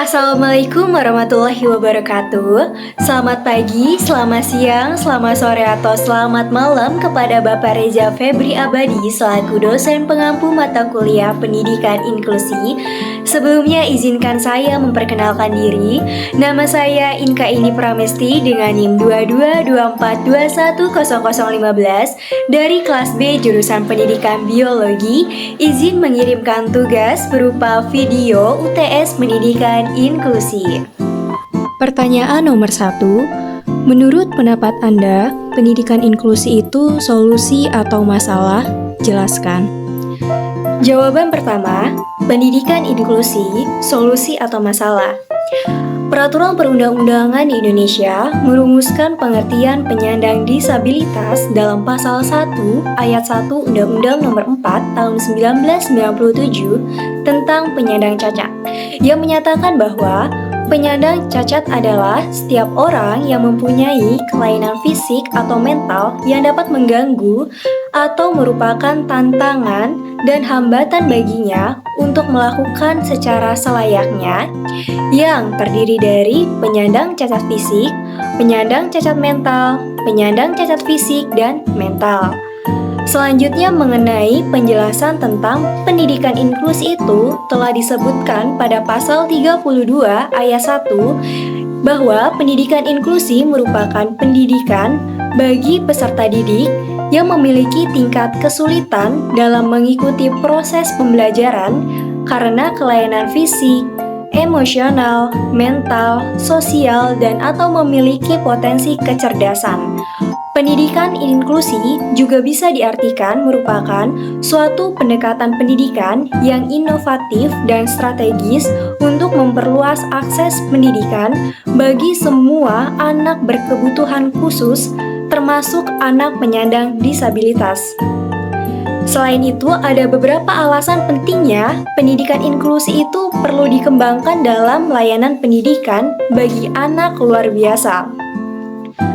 Assalamualaikum warahmatullahi wabarakatuh. Selamat pagi, selamat siang, selamat sore atau selamat malam kepada Bapak Reza Febri Abadi selaku dosen pengampu mata kuliah Pendidikan Inklusi. Sebelumnya izinkan saya memperkenalkan diri. Nama saya Inka Ini Pramesti dengan NIM 2224210015 dari kelas B jurusan Pendidikan Biologi. Izin mengirimkan tugas berupa video UTS Pendidikan Inklusi. Pertanyaan nomor 1. Menurut pendapat Anda, pendidikan inklusi itu solusi atau masalah? Jelaskan. Jawaban pertama, pendidikan inklusi, solusi atau masalah. Peraturan perundang-undangan di Indonesia merumuskan pengertian penyandang disabilitas dalam pasal 1 ayat 1 Undang-Undang Nomor 4 Tahun 1997 tentang penyandang cacat, yang menyatakan bahwa penyandang cacat adalah setiap orang yang mempunyai kelainan fisik atau mental yang dapat mengganggu atau merupakan tantangan dan hambatan baginya untuk melakukan secara selayaknya, yang terdiri dari penyandang cacat fisik, penyandang cacat mental, penyandang cacat fisik, dan mental. Selanjutnya mengenai penjelasan tentang pendidikan inklusi itu telah disebutkan pada pasal 32 ayat 1 bahwa pendidikan inklusi merupakan pendidikan bagi peserta didik yang memiliki tingkat kesulitan dalam mengikuti proses pembelajaran karena kelainan fisik, emosional, mental, sosial, dan atau memiliki potensi kecerdasan. Pendidikan inklusi juga bisa diartikan merupakan suatu pendekatan pendidikan yang inovatif dan strategis untuk memperluas akses pendidikan bagi semua anak berkebutuhan khusus, termasuk anak penyandang disabilitas. Selain itu, ada beberapa alasan pentingnya pendidikan inklusi itu perlu dikembangkan dalam layanan pendidikan bagi anak luar biasa.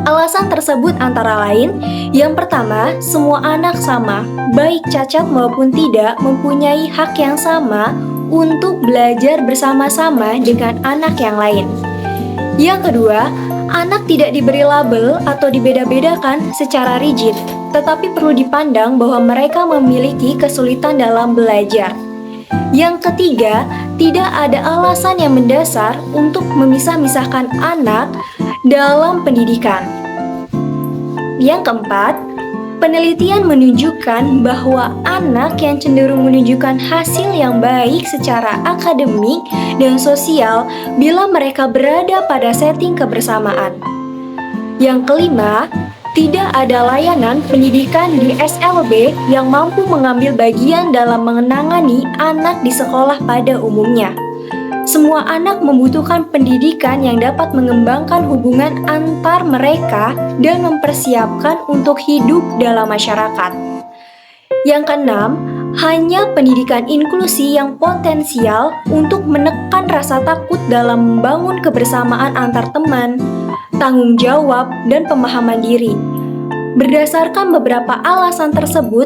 Alasan tersebut antara lain, yang pertama, semua anak sama, baik cacat maupun tidak, mempunyai hak yang sama untuk belajar bersama-sama dengan anak yang lain. Yang kedua, anak tidak diberi label atau dibeda-bedakan secara rigid, tetapi perlu dipandang bahwa mereka memiliki kesulitan dalam belajar. Yang ketiga, tidak ada alasan yang mendasar untuk memisah-misahkan anak dalam pendidikan. Yang keempat, penelitian menunjukkan bahwa anak yang cenderung menunjukkan hasil yang baik secara akademik dan sosial bila mereka berada pada setting kebersamaan. Yang kelima, tidak ada layanan pendidikan di SLB yang mampu mengambil bagian dalam mengenangani anak di sekolah pada umumnya. Semua anak membutuhkan pendidikan yang dapat mengembangkan hubungan antar mereka dan mempersiapkan untuk hidup dalam masyarakat. Yang keenam, hanya pendidikan inklusi yang potensial untuk menekan rasa takut dalam membangun kebersamaan antar teman, tanggung jawab, dan pemahaman diri. Berdasarkan beberapa alasan tersebut,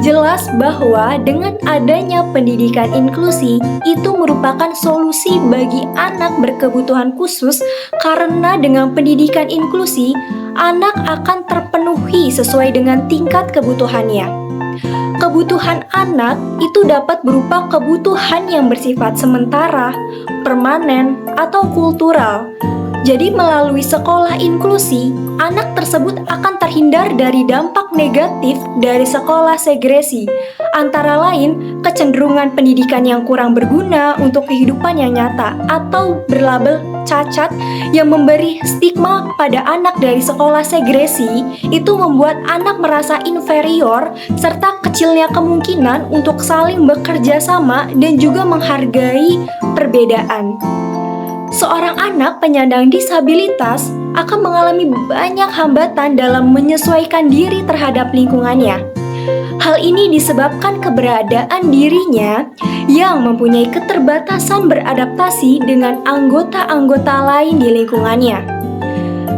jelas bahwa dengan adanya pendidikan inklusi itu merupakan solusi bagi anak berkebutuhan khusus karena dengan pendidikan inklusi, anak akan terpenuhi sesuai dengan tingkat kebutuhannya. Kebutuhan anak itu dapat berupa kebutuhan yang bersifat sementara, permanen, atau kultural. Jadi melalui sekolah inklusi, anak tersebut akan terhindar dari dampak negatif dari sekolah segresi, antara lain kecenderungan pendidikan yang kurang berguna untuk kehidupan yang nyata atau berlabel cacat yang memberi stigma pada anak dari sekolah segresi itu membuat anak merasa inferior serta kecilnya kemungkinan untuk saling bekerja sama dan juga menghargai perbedaan. Seorang anak penyandang disabilitas akan mengalami banyak hambatan dalam menyesuaikan diri terhadap lingkungannya. Hal ini disebabkan keberadaan dirinya yang mempunyai keterbatasan beradaptasi dengan anggota-anggota lain di lingkungannya.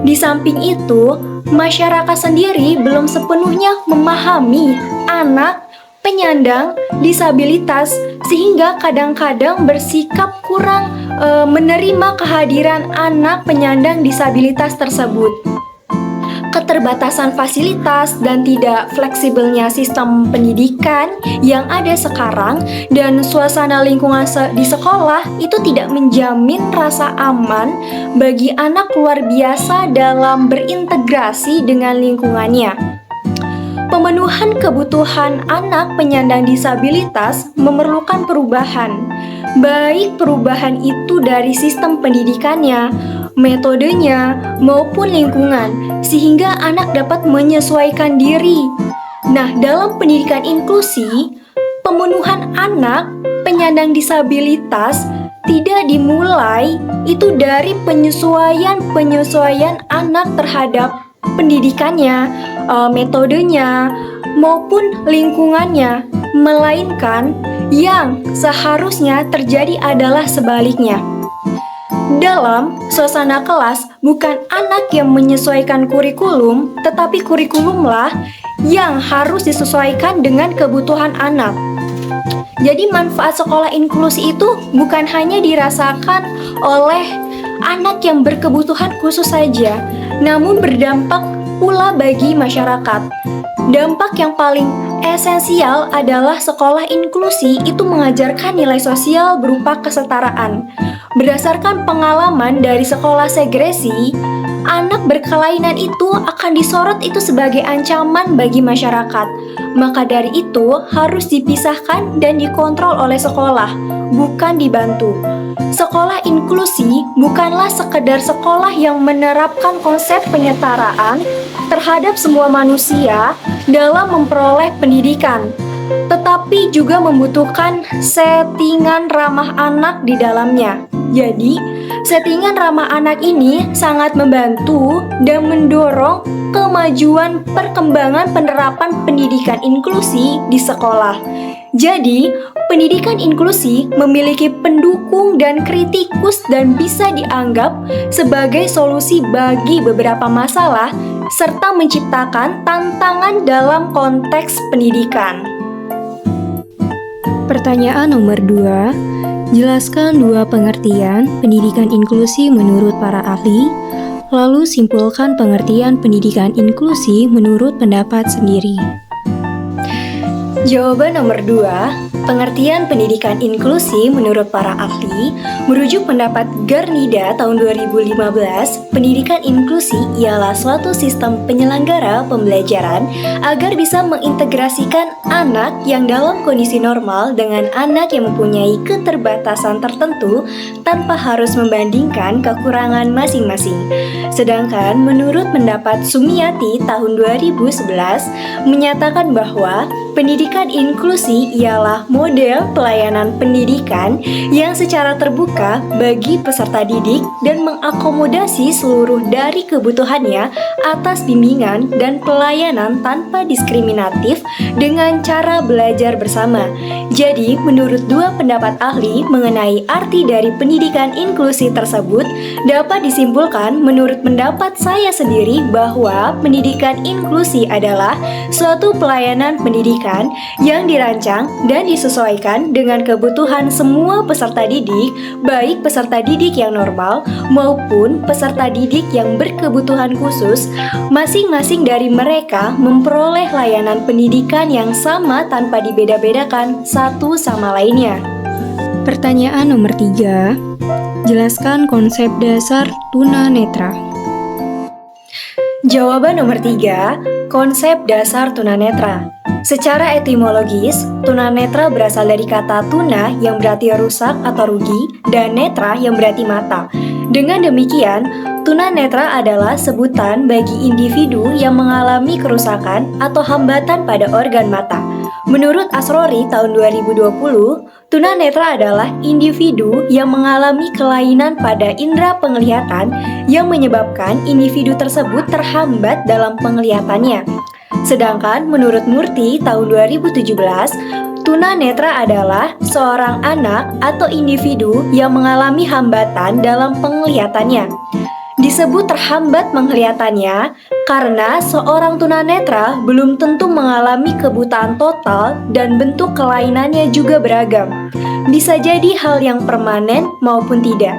Di samping itu, masyarakat sendiri belum sepenuhnya memahami anak penyandang disabilitas sehingga kadang-kadang bersikap kurang menerima kehadiran anak penyandang disabilitas tersebut. Keterbatasan fasilitas dan tidak fleksibelnya sistem pendidikan yang ada sekarang dan suasana lingkungan di sekolah itu tidak menjamin rasa aman bagi anak luar biasa dalam berintegrasi dengan lingkungannya. Pemenuhan kebutuhan anak penyandang disabilitas memerlukan perubahan, baik perubahan itu dari sistem pendidikannya, metodenya, maupun lingkungan, sehingga anak dapat menyesuaikan diri. Nah, dalam pendidikan inklusi, pemenuhan anak penyandang disabilitas tidak dimulai itu dari penyesuaian anak terhadap pendidikannya, metodenya, maupun lingkungannya, melainkan yang seharusnya terjadi adalah sebaliknya. Dalam suasana kelas, bukan anak yang menyesuaikan kurikulum, tetapi kurikulumlah yang harus disesuaikan dengan kebutuhan anak. Jadi manfaat sekolah inklusi itu bukan hanya dirasakan oleh anak yang berkebutuhan khusus saja, namun berdampak pula bagi masyarakat. Dampak yang paling esensial adalah sekolah inklusi itu mengajarkan nilai sosial berupa kesetaraan. Berdasarkan pengalaman dari sekolah segresi, anak berkelainan itu akan disorot itu sebagai ancaman bagi masyarakat. Maka dari itu harus dipisahkan dan dikontrol oleh sekolah, bukan dibantu. Sekolah inklusi bukanlah sekedar sekolah yang menerapkan konsep penyetaraan terhadap semua manusia dalam memperoleh pendidikan, tetapi juga membutuhkan settingan ramah anak di dalamnya. Jadi, settingan ramah anak ini sangat membantu dan mendorong kemajuan perkembangan penerapan pendidikan inklusi di sekolah. Jadi, pendidikan inklusi memiliki pendukung dan kritikus dan bisa dianggap sebagai solusi bagi beberapa masalah serta menciptakan tantangan dalam konteks pendidikan. Pertanyaan nomor 2. Jelaskan dua pengertian pendidikan inklusi menurut para ahli, lalu simpulkan pengertian pendidikan inklusi menurut pendapat sendiri. Jawaban nomor 2, pengertian pendidikan inklusi menurut para ahli merujuk pendapat Garnida tahun 2015, pendidikan inklusi ialah suatu sistem penyelenggara pembelajaran agar bisa mengintegrasikan anak yang dalam kondisi normal dengan anak yang mempunyai keterbatasan tertentu tanpa harus membandingkan kekurangan masing-masing. Sedangkan menurut pendapat Sumiati tahun 2011 menyatakan bahwa pendidikan inklusi ialah model pelayanan pendidikan yang secara terbuka bagi peserta didik dan mengakomodasi seluruh dari kebutuhannya atas bimbingan dan pelayanan tanpa diskriminatif dengan cara belajar bersama. Jadi, menurut dua pendapat ahli mengenai arti dari pendidikan inklusi tersebut, dapat disimpulkan menurut pendapat saya sendiri bahwa pendidikan inklusi adalah suatu pelayanan pendidikan yang dirancang dan disesuaikan dengan kebutuhan semua peserta didik, baik peserta didik yang normal maupun peserta didik yang berkebutuhan khusus. Masing-masing dari mereka memperoleh layanan pendidikan yang sama tanpa dibeda-bedakan satu sama lainnya. Pertanyaan nomor 3. Jelaskan konsep dasar tunanetra. Jawaban nomor 3, konsep dasar tunanetra. Secara etimologis, tunanetra berasal dari kata tuna yang berarti rusak atau rugi dan netra yang berarti mata. Dengan demikian, tunanetra adalah sebutan bagi individu yang mengalami kerusakan atau hambatan pada organ mata. Menurut Asrori tahun 2020, tunanetra adalah individu yang mengalami kelainan pada indera penglihatan yang menyebabkan individu tersebut terhambat dalam penglihatannya. Sedangkan menurut Murti tahun 2017, tunanetra adalah seorang anak atau individu yang mengalami hambatan dalam penglihatannya. Disebut terhambat penglihatannya karena seorang tunanetra belum tentu mengalami kebutaan total dan bentuk kelainannya juga beragam. Bisa jadi hal yang permanen maupun tidak.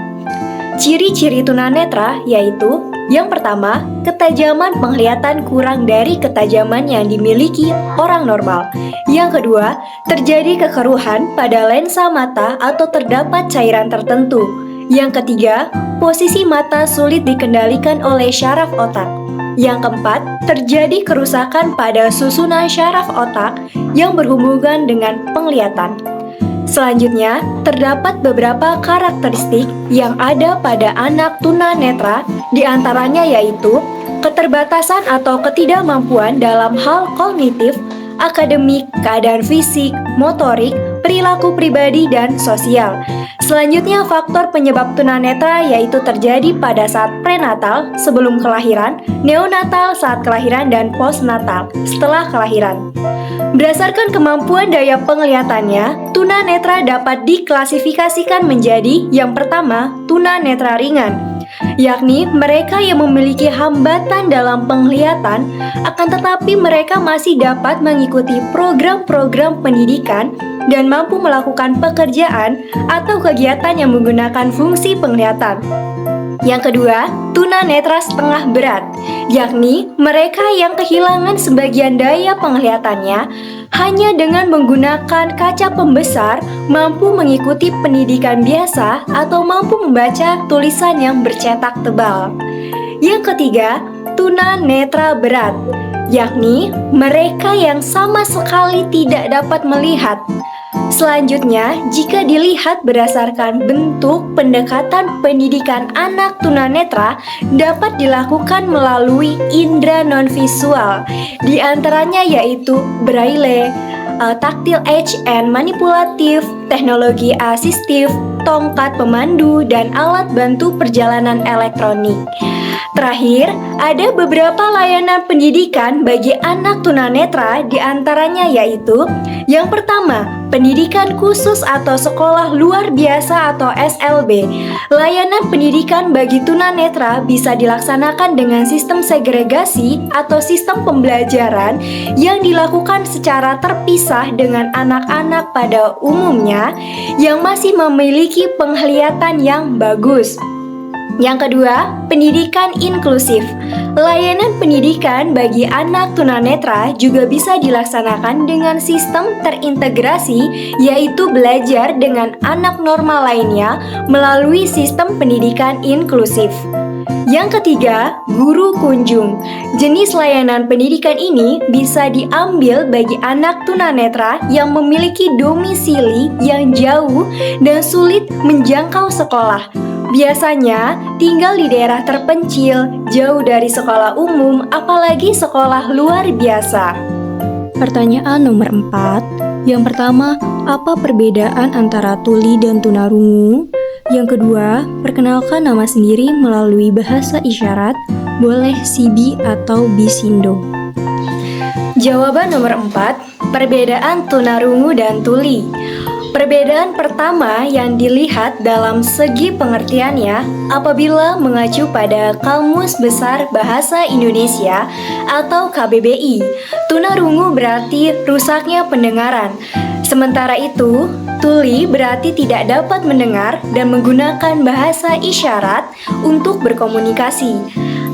Ciri-ciri tunanetra yaitu yang pertama, ketajaman penglihatan kurang dari ketajaman yang dimiliki orang normal. Yang kedua, terjadi kekeruhan pada lensa mata atau terdapat cairan tertentu. Yang ketiga, posisi mata sulit dikendalikan oleh syaraf otak. Yang keempat, terjadi kerusakan pada susunan syaraf otak yang berhubungan dengan penglihatan. Selanjutnya, terdapat beberapa karakteristik yang ada pada anak tunanetra, di antaranya yaitu keterbatasan atau ketidakmampuan dalam hal kognitif, akademik, keadaan fisik, motorik, perilaku pribadi, dan sosial. Selanjutnya, faktor penyebab tunanetra yaitu terjadi pada saat prenatal sebelum kelahiran, neonatal saat kelahiran, dan postnatal setelah kelahiran. Berdasarkan kemampuan daya penglihatannya, tunanetra dapat diklasifikasikan menjadi yang pertama, tunanetra ringan, yakni mereka yang memiliki hambatan dalam penglihatan, akan tetapi mereka masih dapat mengikuti program-program pendidikan dan mampu melakukan pekerjaan atau kegiatan yang menggunakan fungsi penglihatan. Yang kedua, tunanetra setengah berat, yakni mereka yang kehilangan sebagian daya penglihatannya hanya dengan menggunakan kaca pembesar mampu mengikuti pendidikan biasa atau mampu membaca tulisan yang bercetak tebal. Yang ketiga, tunanetra berat, yakni mereka yang sama sekali tidak dapat melihat. Selanjutnya, jika dilihat berdasarkan bentuk pendekatan pendidikan anak tunanetra dapat dilakukan melalui indera non-visual, di antaranya yaitu braille, tactile edge and manipulatif, teknologi asistif, tongkat pemandu, dan alat bantu perjalanan elektronik. Terakhir, ada beberapa layanan pendidikan bagi anak tunanetra, di antaranya yaitu yang pertama, pendidikan khusus atau sekolah luar biasa atau SLB. Layanan pendidikan bagi tunanetra bisa dilaksanakan dengan sistem segregasi atau sistem pembelajaran yang dilakukan secara terpisah dengan anak-anak pada umumnya yang masih memiliki penglihatan yang bagus. Yang kedua, pendidikan inklusif. Layanan pendidikan bagi anak tunanetra juga bisa dilaksanakan dengan sistem terintegrasi, yaitu belajar dengan anak normal lainnya melalui sistem pendidikan inklusif. Yang ketiga, guru kunjung. Jenis layanan pendidikan ini bisa diambil bagi anak tunanetra yang memiliki domisili yang jauh dan sulit menjangkau sekolah. Biasanya tinggal di daerah terpencil, jauh dari sekolah umum, apalagi sekolah luar biasa. Pertanyaan nomor 4. Yang pertama, apa perbedaan antara tuli dan tunarungu? Yang kedua, perkenalkan nama sendiri melalui bahasa isyarat, boleh Sibi atau Bisindo. Jawaban nomor 4, perbedaan tunarungu dan tuli. Perbedaan pertama yang dilihat dalam segi pengertiannya apabila mengacu pada Kamus Besar Bahasa Indonesia atau KBBI. Tunarungu berarti rusaknya pendengaran. Sementara itu, tuli berarti tidak dapat mendengar dan menggunakan bahasa isyarat untuk berkomunikasi.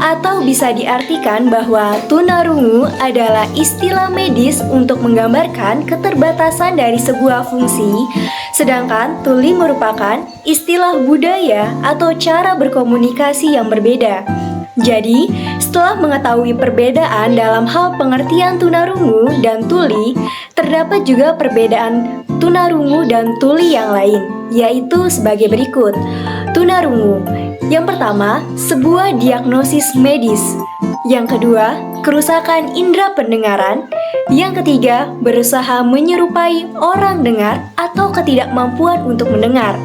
Atau bisa diartikan bahwa tunarungu adalah istilah medis untuk menggambarkan keterbatasan dari sebuah fungsi, sedangkan tuli merupakan istilah budaya atau cara berkomunikasi yang berbeda. Jadi, setelah mengetahui perbedaan dalam hal pengertian tunarungu dan tuli, terdapat juga perbedaan tunarungu dan tuli yang lain, yaitu sebagai berikut. Tunarungu. Yang pertama, sebuah diagnosis medis. Yang kedua, kerusakan indera pendengaran. Yang ketiga, berusaha menyerupai orang dengar atau ketidakmampuan untuk mendengar.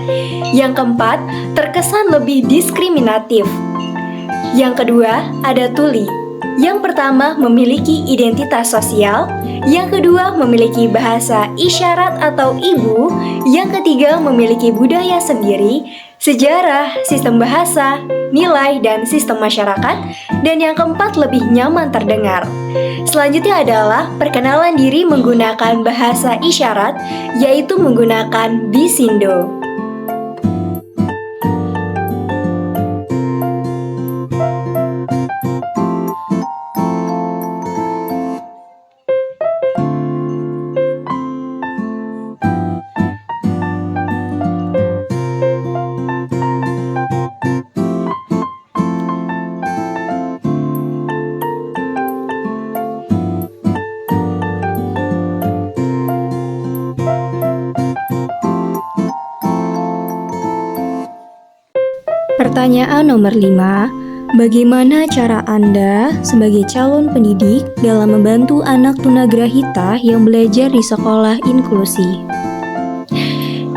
Yang keempat, terkesan lebih diskriminatif. Yang kedua, ada tuli. Yang pertama, memiliki identitas sosial. Yang kedua, memiliki bahasa isyarat atau ibu. Yang ketiga, memiliki budaya sendiri. sejarah, sistem bahasa, nilai, dan sistem masyarakat. Dan yang keempat, lebih nyaman terdengar. Selanjutnya adalah perkenalan diri menggunakan bahasa isyarat, yaitu menggunakan bisindo. Pertanyaan nomor 5. Bagaimana cara Anda sebagai calon pendidik dalam membantu anak tunagrahita yang belajar di sekolah inklusi?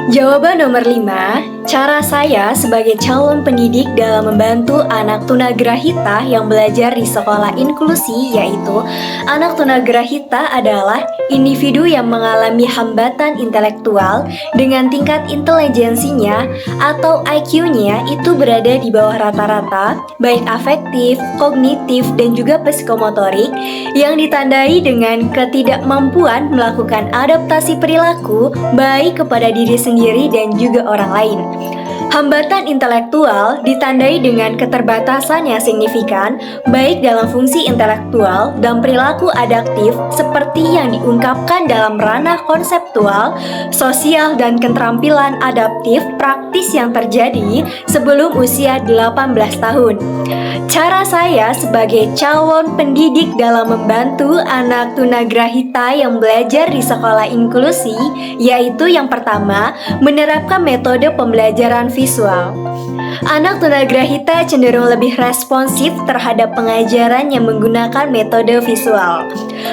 Jawaban nomor 5, cara saya sebagai calon pendidik dalam membantu anak tunagrahita yang belajar di sekolah inklusi, yaitu anak tunagrahita adalah individu yang mengalami hambatan intelektual dengan tingkat intelijensinya atau IQ-nya itu berada di bawah rata-rata, baik afektif, kognitif, dan juga psikomotorik, yang ditandai dengan ketidakmampuan melakukan adaptasi perilaku baik kepada diri sendiri dan juga orang lain. Hambatan intelektual ditandai dengan keterbatasan yang signifikan baik dalam fungsi intelektual dan perilaku adaptif seperti yang diungkapkan dalam ranah konseptual, sosial, dan keterampilan adaptif praktis yang terjadi sebelum usia 18 tahun. Cara saya sebagai calon pendidik dalam membantu anak tunagrahita yang belajar di sekolah inklusi, yaitu yang pertama, menerapkan metode pembelajaran visual. Anak tunagrahita cenderung lebih responsif terhadap pengajaran yang menggunakan metode visual.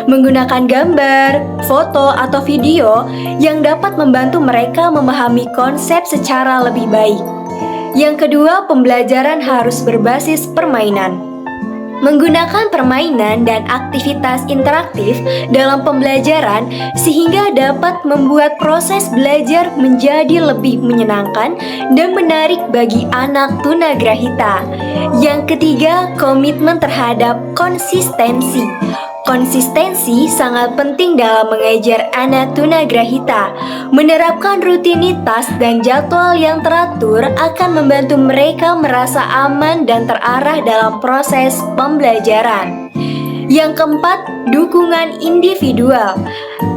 Menggunakan gambar, foto, atau video yang dapat membantu mereka memahami konsep secara lebih baik. Yang kedua, pembelajaran harus berbasis permainan. Menggunakan permainan dan aktivitas interaktif dalam pembelajaran sehingga dapat membuat proses belajar menjadi lebih menyenangkan dan menarik bagi anak tunagrahita. Yang ketiga, komitmen terhadap konsistensi. Konsistensi sangat penting dalam mengajar anak tunagrahita. Menerapkan rutinitas dan jadwal yang teratur akan membantu mereka merasa aman dan terarah dalam proses pembelajaran. Yang keempat, dukungan individual.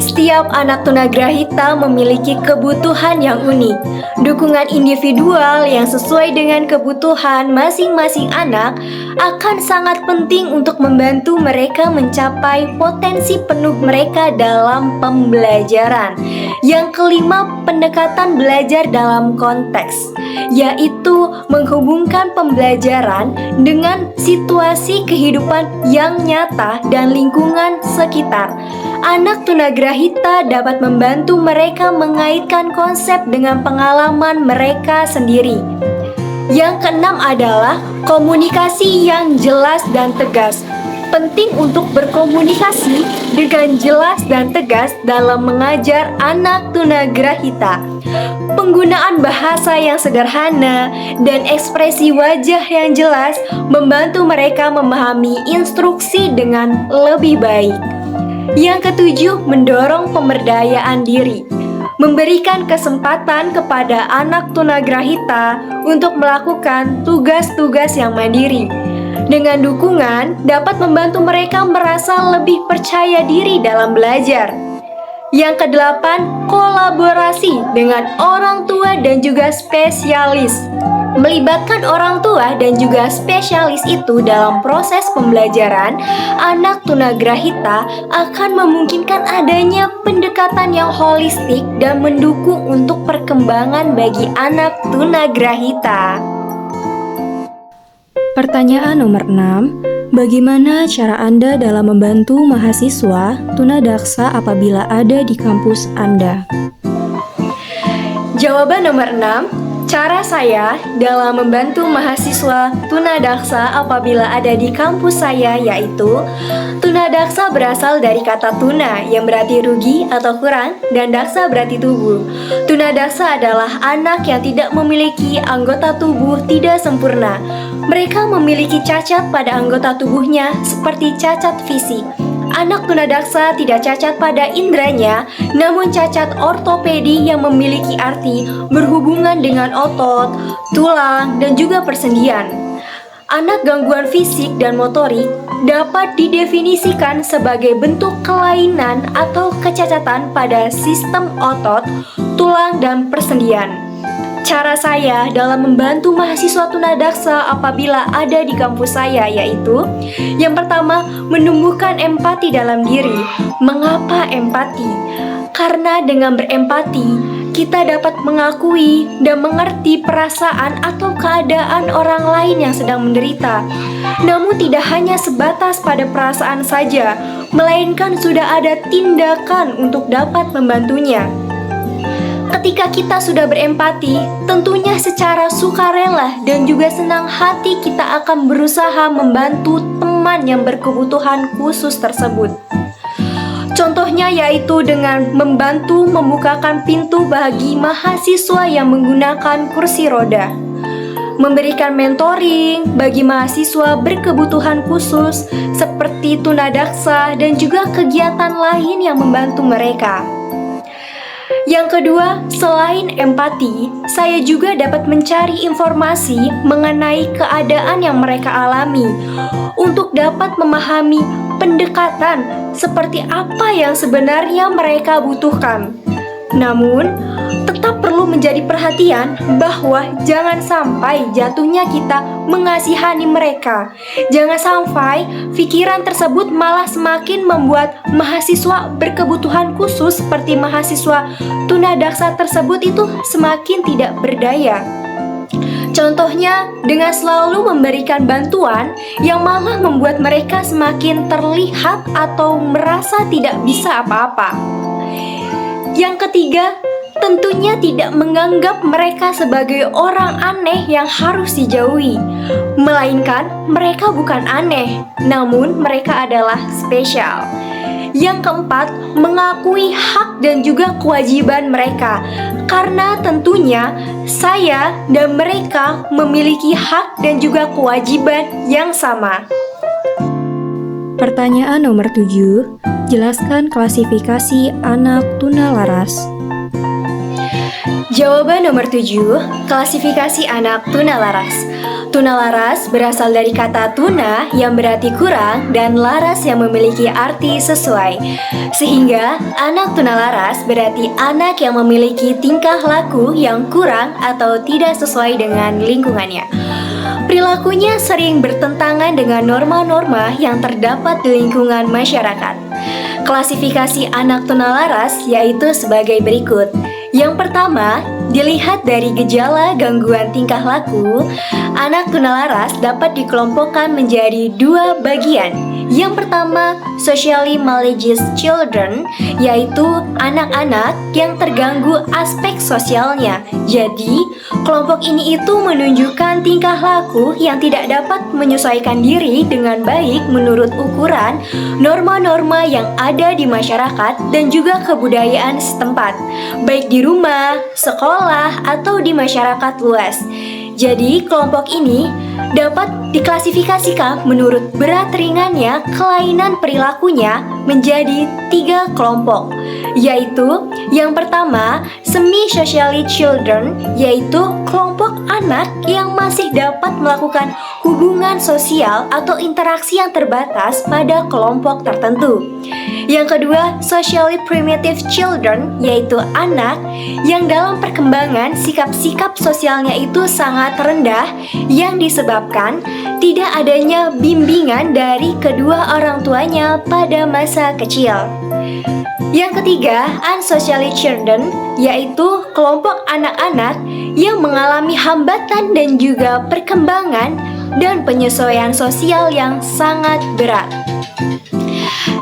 Setiap anak tunagrahita memiliki kebutuhan yang unik. Dukungan individual yang sesuai dengan kebutuhan masing-masing anak akan sangat penting untuk membantu mereka mencapai potensi penuh mereka dalam pembelajaran. Yang kelima, pendekatan belajar dalam konteks, yaitu menghubungkan pembelajaran dengan situasi kehidupan yang nyata dan lingkungan sekitar. Anak tunagrahita dapat membantu mereka mengaitkan konsep dengan pengalaman mereka sendiri. Yang keenam adalah komunikasi yang jelas dan tegas. Penting untuk berkomunikasi dengan jelas dan tegas dalam mengajar anak tunagrahita. Penggunaan bahasa yang sederhana dan ekspresi wajah yang jelas membantu mereka memahami instruksi dengan lebih baik. Yang ketujuh, mendorong pemberdayaan diri. Memberikan kesempatan kepada anak tunagrahita untuk melakukan tugas-tugas yang mandiri. Dengan dukungan, dapat membantu mereka merasa lebih percaya diri dalam belajar. Yang kedelapan, kolaborasi dengan orang tua dan juga spesialis. Melibatkan orang tua dan juga spesialis itu dalam proses pembelajaran, anak tunagrahita akan memungkinkan adanya pendekatan yang holistik dan mendukung untuk perkembangan bagi anak tunagrahita. Pertanyaan nomor 6. Bagaimana cara Anda dalam membantu mahasiswa tunadaksa apabila ada di kampus Anda? Jawaban nomor 6. Cara saya dalam membantu mahasiswa tunadaksa apabila ada di kampus saya yaitu tunadaksa berasal dari kata tuna yang berarti rugi atau kurang dan daksa berarti tubuh. Tunadaksa adalah anak yang tidak memiliki anggota tubuh tidak sempurna. Mereka memiliki cacat pada anggota tubuhnya seperti cacat fisik. Anak tunadaksa tidak cacat pada indranya, namun cacat ortopedi yang memiliki arti berhubungan dengan otot, tulang, dan juga persendian. Anak gangguan fisik dan motorik dapat didefinisikan sebagai bentuk kelainan atau kecacatan pada sistem otot, tulang, dan persendian. Cara saya dalam membantu mahasiswa tunadaksa apabila ada di kampus saya yaitu yang pertama, menumbuhkan empati dalam diri. Mengapa empati? Karena dengan berempati, kita dapat mengakui dan mengerti perasaan atau keadaan orang lain yang sedang menderita. Namun tidak hanya sebatas pada perasaan saja, melainkan sudah ada tindakan untuk dapat membantunya. Ketika kita sudah berempati, tentunya secara sukarela dan juga senang hati kita akan berusaha membantu teman yang berkebutuhan khusus tersebut. Contohnya yaitu dengan membantu membukakan pintu bagi mahasiswa yang menggunakan kursi roda, memberikan mentoring bagi mahasiswa berkebutuhan khusus seperti tunadaksa dan juga kegiatan lain yang membantu mereka. Yang kedua, selain empati, saya juga dapat mencari informasi mengenai keadaan yang mereka alami untuk dapat memahami pendekatan seperti apa yang sebenarnya mereka butuhkan. Namun, tetap perlu menjadi perhatian bahwa jangan sampai jatuhnya kita mengasihani mereka. Jangan sampai pikiran tersebut malah semakin membuat mahasiswa berkebutuhan khusus seperti mahasiswa tunadaksa tersebut itu semakin tidak berdaya. Contohnya dengan selalu memberikan bantuan yang malah membuat mereka semakin terlihat atau merasa tidak bisa apa-apa. Yang ketiga, tentunya tidak menganggap mereka sebagai orang aneh yang harus dijauhi. Melainkan mereka bukan aneh, namun mereka adalah spesial. Yang keempat, mengakui hak dan juga kewajiban mereka. Karena tentunya saya dan mereka memiliki hak dan juga kewajiban yang sama. Pertanyaan nomor 7. Jelaskan klasifikasi anak tunalaras. Jawaban nomor 7, klasifikasi anak tunalaras. Tunalaras berasal dari kata tuna yang berarti kurang dan laras yang memiliki arti sesuai. Sehingga anak tunalaras berarti anak yang memiliki tingkah laku yang kurang atau tidak sesuai dengan lingkungannya. Perilakunya sering bertentangan dengan norma-norma yang terdapat di lingkungan masyarakat. Klasifikasi anak tunalaras yaitu sebagai berikut. Yang pertama, dilihat dari gejala gangguan tingkah laku, anak tunalaras dapat dikelompokkan menjadi dua bagian. Yang pertama, socially malicious children, yaitu anak-anak yang terganggu aspek sosialnya. Jadi, kelompok ini itu menunjukkan tingkah laku yang tidak dapat menyesuaikan diri dengan baik menurut ukuran norma-norma yang ada di masyarakat dan juga kebudayaan setempat, baik di rumah, sekolah, atau di masyarakat luas. Jadi, kelompok ini dapat diklasifikasikan menurut berat ringannya kelainan perilakunya menjadi 3 kelompok, yaitu yang pertama, semi-socially children, yaitu kelompok anak yang masih dapat melakukan hubungan sosial atau interaksi yang terbatas pada kelompok tertentu. Yang kedua, socially primitive children, yaitu anak yang dalam perkembangan sikap-sikap sosialnya itu sangat rendah yang disebabkan tidak adanya bimbingan dari kedua orang tuanya pada masa kecil. Yang ketiga, unsocially children, yaitu kelompok anak-anak yang mengalami hambatan dan juga perkembangan dan penyesuaian sosial yang sangat berat.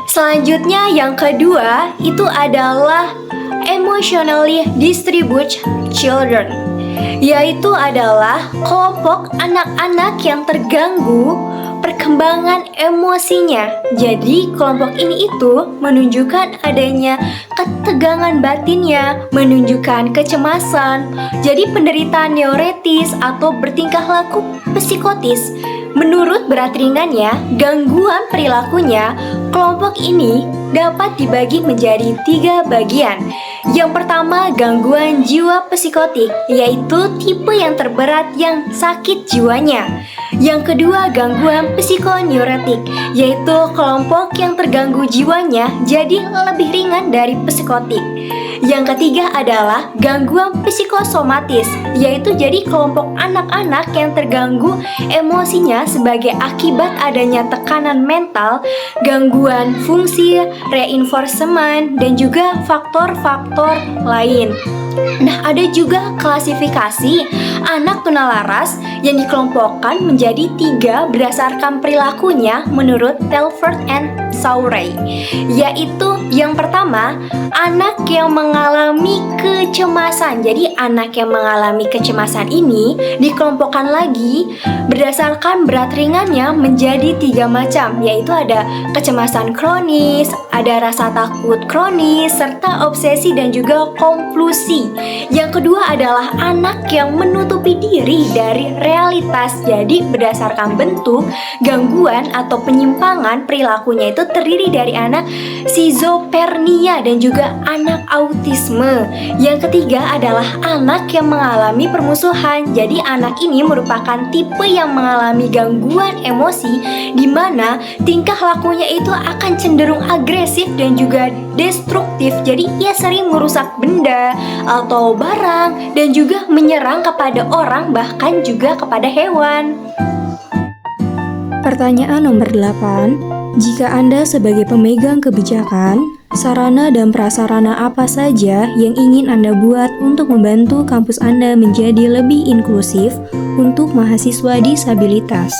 Selanjutnya yang kedua itu adalah emotionally distributed children, yaitu adalah kelompok anak-anak yang terganggu perkembangan emosinya. Jadi kelompok ini itu menunjukkan adanya ketegangan batinnya, menunjukkan kecemasan, jadi penderita neurotis atau bertingkah laku psikotis. Menurut berat ringannya, gangguan perilakunya, kelompok ini dapat dibagi menjadi 3 bagian. Yang pertama, gangguan jiwa psikotik, yaitu tipe yang terberat yang sakit jiwanya. Yang kedua, gangguan psikoneurotik, yaitu kelompok yang terganggu jiwanya jadi lebih ringan dari psikotik. Yang ketiga adalah gangguan psikosomatis, yaitu jadi kelompok anak-anak yang terganggu emosinya sebagai akibat adanya tekanan mental, gangguan fungsi, reinforcement, dan juga faktor-faktor lain. Nah, ada juga klasifikasi anak tunalaras yang dikelompokkan menjadi 3 berdasarkan perilakunya menurut Telford and Sauray, yaitu yang pertama, anak yang mengalami kecemasan. Jadi anak yang mengalami kecemasan ini dikelompokkan lagi berdasarkan berat ringannya menjadi 3 macam, yaitu ada kecemasan kronis, ada rasa takut kronis, serta obsesi dan juga kompulsi. Yang kedua adalah anak yang menutupi diri dari realitas. Jadi berdasarkan bentuk, gangguan atau penyimpangan perilakunya itu terdiri dari anak skizofrenia dan juga anak autisme. Yang ketiga adalah anak yang mengalami permusuhan. Jadi anak ini merupakan tipe yang mengalami gangguan emosi di mana tingkah lakunya itu akan cenderung agresif dan juga destruktif. Jadi ia sering merusak benda atau barang dan juga menyerang kepada orang, bahkan juga kepada hewan. Pertanyaan nomor 8. Jika Anda sebagai pemegang kebijakan, sarana dan prasarana apa saja yang ingin Anda buat untuk membantu kampus Anda menjadi lebih inklusif untuk mahasiswa disabilitas?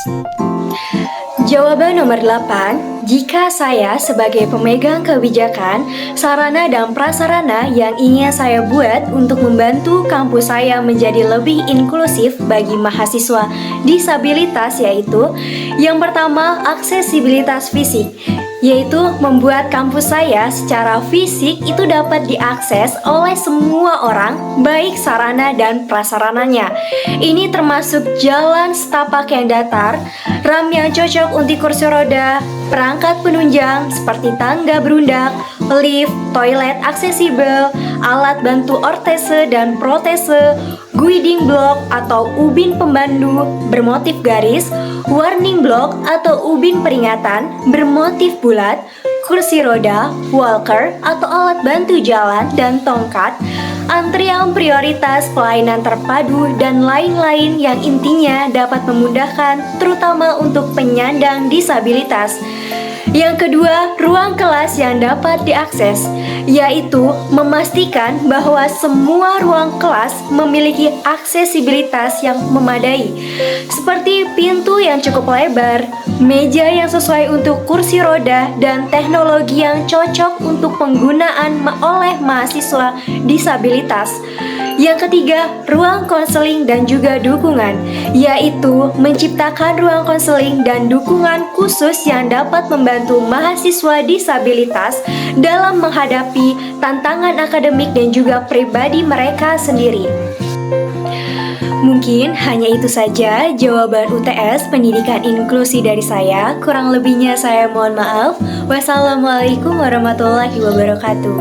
Jawaban nomor 8, jika saya sebagai pemegang kebijakan, sarana dan prasarana yang ingin saya buat untuk membantu kampus saya menjadi lebih inklusif bagi mahasiswa disabilitas yaitu yang pertama, aksesibilitas fisik, yaitu membuat kampus saya secara fisik itu dapat diakses oleh semua orang, baik sarana dan prasarananya. Ini termasuk jalan setapak yang datar, ram yang cocok untuk kursi roda, perangkat penunjang seperti tangga berundak, lift, toilet aksesibel, alat bantu ortese dan protese, guiding block atau ubin pembantu bermotif garis, warning block atau ubin peringatan bermotif bulat, kursi roda, walker atau alat bantu jalan dan tongkat, antrian prioritas pelayanan terpadu dan lain-lain yang intinya dapat memudahkan terutama untuk penyandang disabilitas. Yang kedua, ruang kelas yang dapat diakses, yaitu memastikan bahwa semua ruang kelas memiliki aksesibilitas yang memadai, seperti pintu yang cukup lebar, meja yang sesuai untuk kursi roda, dan teknologi yang cocok untuk penggunaan oleh mahasiswa disabilitas. Yang ketiga, ruang konseling dan juga dukungan, yaitu menciptakan ruang konseling dan dukungan khusus yang dapat membantu mahasiswa disabilitas dalam menghadapi tantangan akademik dan juga pribadi mereka sendiri. Mungkin hanya itu saja jawaban UTS Pendidikan Inklusi dari saya. Kurang lebihnya saya mohon maaf. Wassalamualaikum warahmatullahi wabarakatuh.